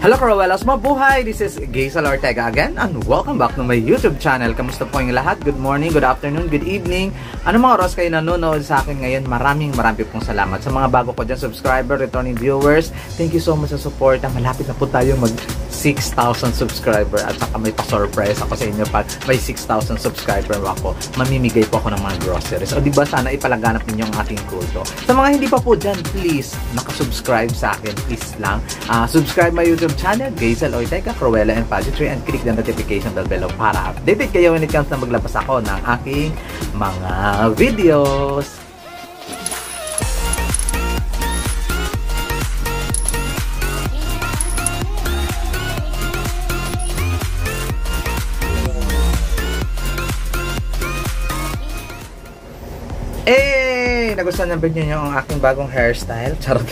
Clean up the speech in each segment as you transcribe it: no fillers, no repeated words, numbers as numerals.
Hello Cruellas, mabuhay! This is Gaysel Ortega again and welcome back to my YouTube channel. Kamusta po yung lahat? Good morning, good afternoon, good evening. Ano mga oras kayo nanonood sa akin ngayon? Maraming pong salamat. Sa mga bago ko dyan, subscriber, returning viewers, thank you so much sa support. Malapit na po tayo mag 6,000 subscriber at saka may pa-surprise ako sa inyo pag may 6,000 subscriber ako. Mamimigay po ako ng mga groceries. O diba sana ipalaganap ninyo ang ating kulto. Sa mga hindi pa po dyan, please, nakasubscribe sa akin. Please lang. Subscribe my YouTube channel, Gaysel Ortega, Cruella and Pageantry, and click the notification bell below para updated kayo when it comes na maglabas ako ng aking mga videos. Nagustuhan na ba niyo yung aking bagong hairstyle? Charot.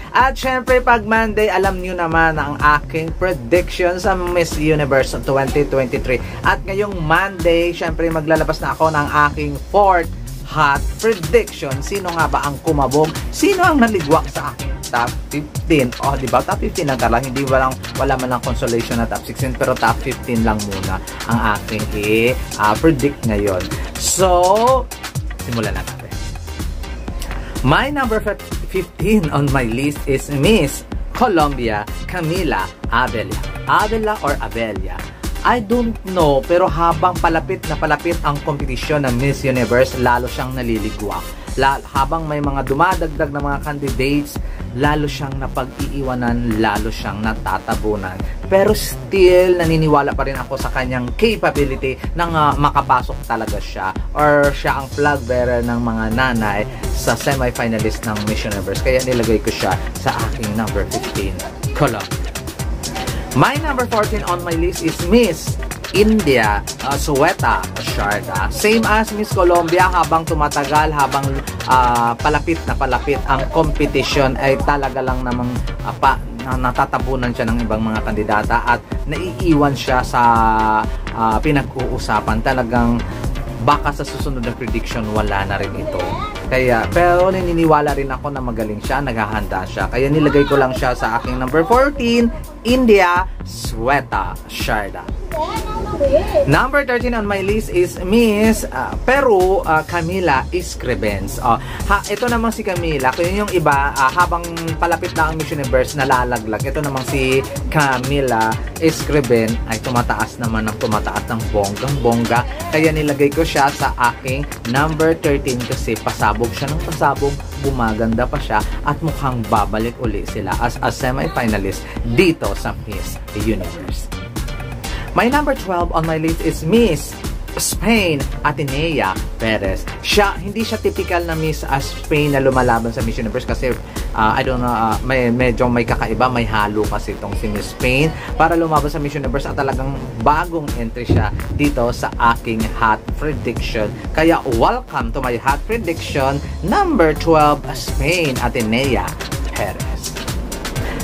At syempre, pag Monday, alam niyo naman ang aking prediction sa Miss Universe 2023. At ngayong Monday, syempre maglalabas na ako ng aking 4th hot prediction. Sino nga ba ang kumabog? Sino ang naligwak sa aking top 15? Oh, di ba? Top 15 lang tala. Hindi wala man lang consolation na top 16, pero top 15 lang muna ang aking predict ngayon. So, simulan na natin. My number 15 on my list is Miss Colombia Camila Abella. Abella or Abella? I don't know, pero habang palapit na palapit ang kompetisyon ng Miss Universe, lalo siyang naliligwak. Habang may mga dumadagdag na mga candidates, lalo siyang napag-iiwanan, lalo siyang natatabunan. Pero still, naniniwala pa rin ako sa kanyang capability na makapasok talaga siya or siya ang flag bearer ng mga nanay sa semi-finalist ng Miss Universe. Kaya nilagay ko siya sa aking number 15, Colombia. My number 14 on my list is Miss India Sueta Sharda. Same as Miss Colombia, habang tumatagal, habang palapit na palapit ang competition, ay talaga lang namang natatabunan siya ng ibang mga kandidata at naiiwan siya sa pinag-uusapan. Talagang baka sa susunod na prediction wala na rin ito. Kaya, pero naniniwala rin ako na magaling siya, naghahanda siya. Kaya nilagay ko lang siya sa aking number 14, India Sueta Sharda. Number 13 on my list is Miss Peru Camila Escribens. Ito namang si Camila, kung yung iba habang palapit na ang Miss Universe nalalaglag, ito namang si Camila Escriben ay tumataas naman ng bonggang-bongga. Kaya nilagay ko siya sa aking number 13 kasi pasabog siya ng pasabog, gumaganda pa siya at mukhang babalik uli sila as a semi-finalist dito sa Miss Universe. My number 12 on my list is Miss Spain Atenea Perez. Hindi siya typical na Miss Spain na lumalaban sa Miss Universe kasi I don't know, medyo may kakaiba, may halo kasi itong si Miss Spain para lumaban sa Miss Universe at talagang bagong entry siya dito sa aking hot prediction. Kaya welcome to my hot prediction number 12, Spain Atenea Perez.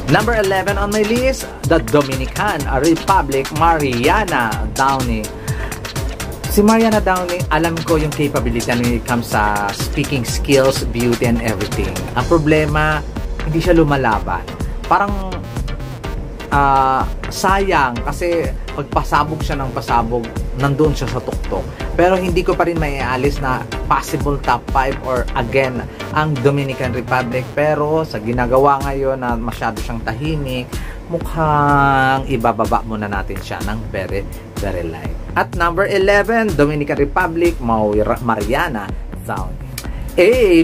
Number 11 on my list, the Dominican Republic, Mariana Downey. Si Mariana Downey, alam ko yung capability when it comes sa speaking skills, beauty, and everything. Ang problema, hindi siya lumalaban. Parang sayang kasi pagpasabog siya ng pasabog, nandun siya sa tuktok. Pero hindi ko pa rin maialis na possible top 5 or again ang Dominican Republic. Pero sa ginagawa ngayon na masyado siyang tahimik, mukhang ibababa muna natin siya ng very, very light. At number 11, Dominican Republic, Mariana Downey.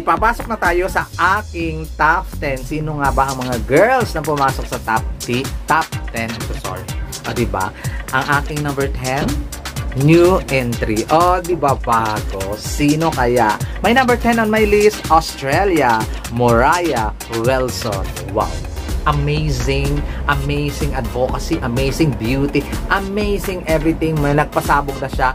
Papasok na tayo sa aking top 10. Sino nga ba ang mga girls na pumasok sa top 10? Diba? Ang aking number 10, new entry. Diba bago? Sino kaya? My number 10 on my list, Australia, Moraya Wilson. Wow! Amazing advocacy, amazing beauty, amazing everything. May nagpasabog na siya.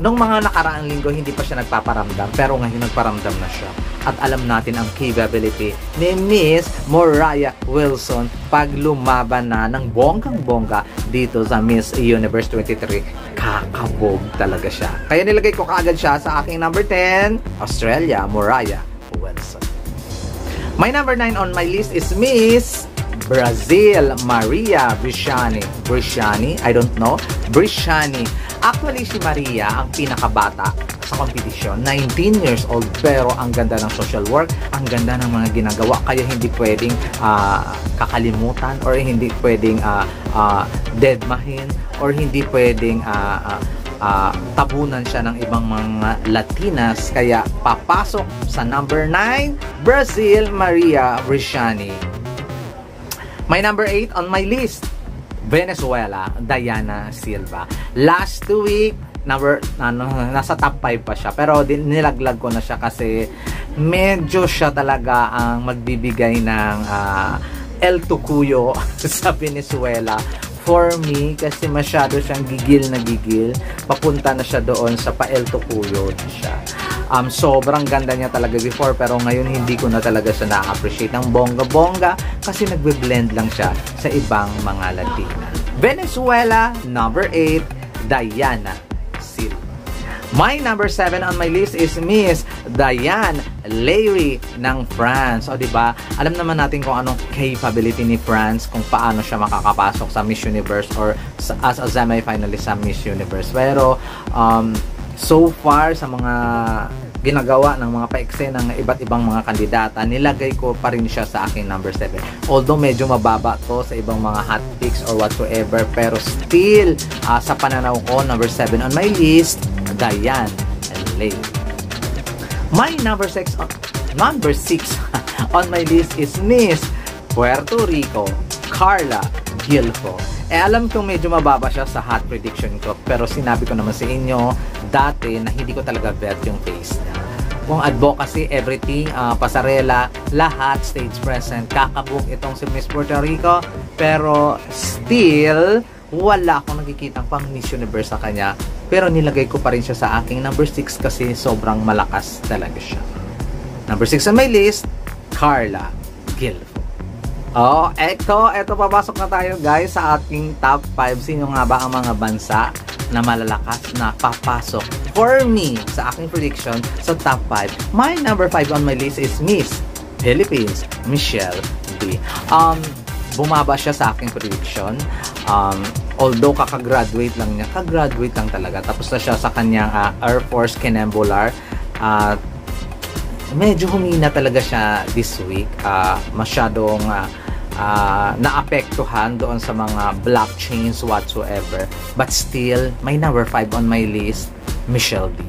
Nung mga nakaraang linggo, hindi pa siya nagpaparamdam. Pero ngayon nagparamdam na siya. At alam natin ang capability ni Miss Moraya Wilson pag lumaban na ng bonggang-bongga dito sa Miss Universe 23. Kakabog talaga siya. Kaya nilagay ko kaagad siya sa aking number 10, Australia, Moraya Wilson. My number 9 on my list is Miss Brazil, Maria Bresciani, I don't know, Bresciani. Actually, si Maria ang pinakabata sa kompetisyon, 19 years old, pero ang ganda ng social work, ang ganda ng mga ginagawa, kaya hindi pwedeng kakalimutan or hindi pwedeng deadmahin or hindi pwedeng tabunan siya ng ibang mga Latinas, kaya papasok sa number 9, Brazil, Maria Bresciani. My number 8 on my list, Venezuela, Diana Silva. Last 2 week, nasa top 5 pa siya, pero nilaglag ko na siya kasi medyo siya talaga ang magbibigay ng El Tucuyo sa Venezuela for me, kasi masyado siyang gigil na gigil, papunta na siya doon sa pa-El Tucuyo siya. Sobrang ganda niya talaga before, pero ngayon hindi ko na talaga siya na-appreciate ng bongga-bongga kasi nagbe-blend lang siya sa ibang mga Latina. Venezuela, number 8, Diana Silva. My number 7 on my list is Miss Diane Lairi ng France. O diba, alam naman natin kung anong capability ni France, kung paano siya makakapasok sa Miss Universe or as a semi-finalist sa Miss Universe. Pero so far sa mga ginagawa ng mga paekse ng iba't ibang mga kandidata, nilagay ko pa rin siya sa aking number 7. Although medyo mababa to sa ibang mga hot picks or whatsoever, pero still sa pananaw ko, number 7 on my list, Diane Lairi. My number 6 on my list is Miss Puerto Rico, Carla Gilfo. Alam kong medyo mababa siya sa hot prediction ko, pero sinabi ko naman sa inyo dati na hindi ko talaga bet yung face niya. Kung advocacy, everything, pasarela, lahat, stage present, kakabook itong si Miss Puerto Rico, pero still, wala akong nakikitang pang Miss Universe sa kanya, pero nilagay ko pa rin siya sa aking number 6 kasi sobrang malakas talaga siya. Number 6 on my list, Carla Gilfo. Oh, eto papasok na tayo guys sa ating top 5. Sino nga ba ang mga bansa na malalakas na papasok for me sa aking prediction sa top 5? My number 5 on my list is Miss Philippines, Michelle D. Bumaba siya sa aking prediction. Although kakagraduate lang niya, kagraduate lang talaga. Tapos na siya sa kanyang Air Force Kinembular. Medyo humina talaga siya this week. Masyadong naapektuhan doon sa mga blockchains whatsoever. But still, my number 5 on my list, Michelle D.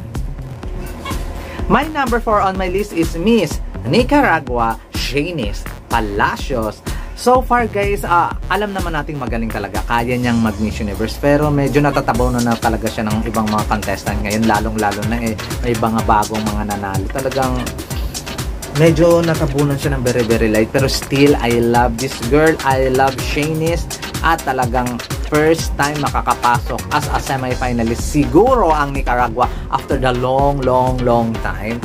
My number 4 on my list is Miss Nicaragua, Shanice Palacios. So far guys, alam naman nating magaling talaga. Kaya niyang mag-Miss Universe. Pero medyo natatabaw na talaga siya ng ibang mga contestant ngayon. Lalong-lalo na may mga bagong mga nanalo. Talagang medyo natabunan siya ng very light. Pero still, I love this girl. I love Shanice. At talagang first time makakapasok as a semi-finalist. Siguro ang Nicaragua after the long time.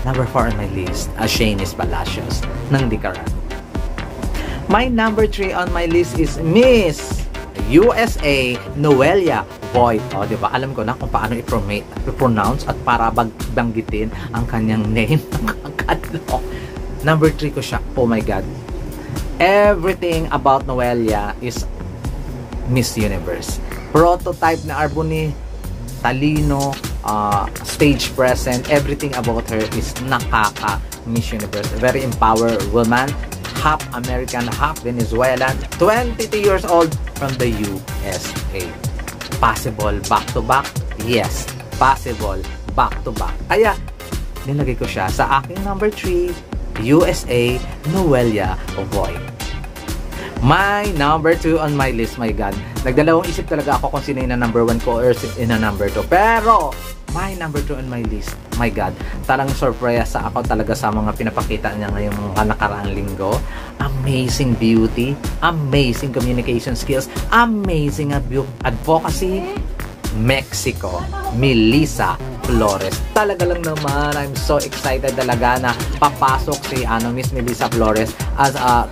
Number 4 on my list, Shanice Palacios ng Nicaragua. My number 3 on my list is Miss USA, Noelia Voigt. O, diba? Alam ko na kung paano i-pronounce at para banggitin ang kanyang name. Number 3 ko siya. Oh my God. Everything about Noelia is Miss Universe. Prototype na Arboni, talino, stage present, everything about her is nakaka-Miss Universe. Very empowered woman. Half American, half Venezuelan, 22 years old from the USA. Possible back-to-back? Yes. Possible back-to-back. Kaya, nilagay ko siya sa aking number 3, USA, Noelia Voigt. My number 2 on my list, my God. Nagdalawang isip talaga ako kung sino yung number 1 ko or sino number 2. Pero, my number 2 on my list, my God, talagang surprise ako talaga sa mga pinapakita niya ngayong mga nakaraang linggo. Amazing beauty, amazing communication skills, amazing advocacy. Mexico, Melissa Flores. Talaga lang naman, I'm so excited talaga na papasok si Miss Melissa Flores as a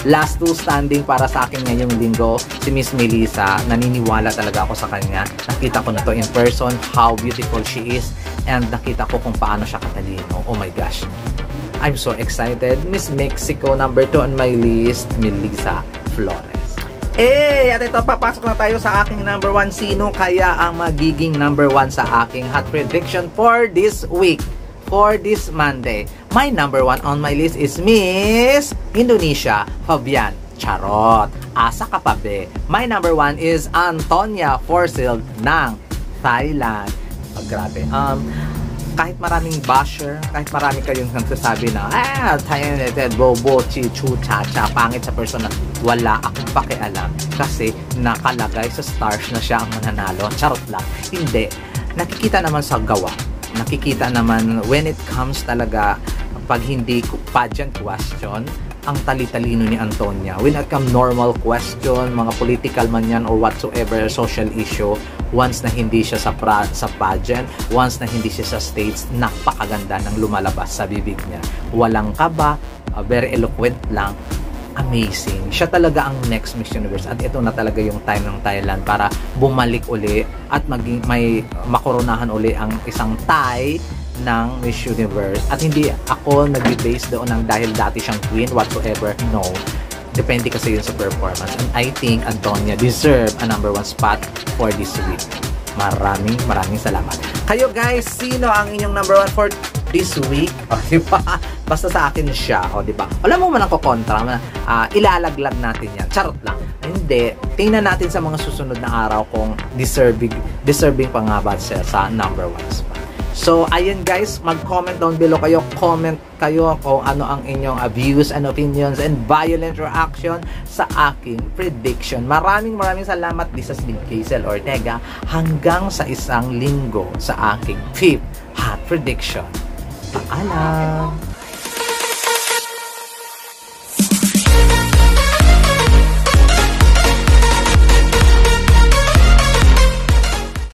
last two standing para sa akin ngayong linggo. Si Miss Melissa, naniniwala talaga ako sa kanya. Nakita ko na to in person, how beautiful she is, and nakita ko kung paano siya katalino. Oh my gosh, I'm so excited. Miss Mexico, number 2 on my list, Melissa Flores. At ito, papasok na tayo sa aking number 1. Sino kaya ang magiging number 1 sa aking hot prediction for this week? For this Monday? My number 1 on my list is Miss Indonesia, Fabian Charot. Asa ka pa be? My number 1 is Antonia Forsyth ng Thailand. Grabe. Kahit maraming basher, kahit marami kayong nagsasabi na, talented, bobo, chichu, chacha, pangit sa personal, wala akong pakialam kasi nakalagay sa stars na siya ang mananalo. Charot lang. Hindi. Nakikita naman sa gawa. Nakikita naman when it comes talaga pag hindi pageant question, ang tali-talino ni Antonia. When it comes normal question, mga political man yan or whatsoever social issue, once na hindi siya sa pageant, once na hindi siya sa stage, napakaganda ng lumalabas sa bibig niya. Walang kaba, very eloquent lang, amazing. Siya talaga ang next Miss Universe at ito na talaga yung time ng Thailand para bumalik uli at may makoronahan uli ang isang Thai ng Miss Universe. At hindi ako nag-base doon ng dahil dati siyang queen whatsoever. No. Depende kasi yun sa performance. And I think Antonia deserve a number 1 spot for this week. Maraming salamat. Kayo guys, sino ang inyong number 1 for this week? O, diba? Basta sa akin siya. O, diba? Alam mo man ang kukontra. Ilalaglag natin yan. Charot lang. Hindi. Tingnan natin sa mga susunod na araw kung deserving pa nga ba siya sa number 1 spot. So, ayun guys, mag-comment down below kayo. Comment kayo kung ano ang inyong views and opinions and violent reaction sa aking prediction. Maraming salamat. This has been Hazel Ortega. Hanggang sa isang linggo sa aking 5th hot prediction. Paalam!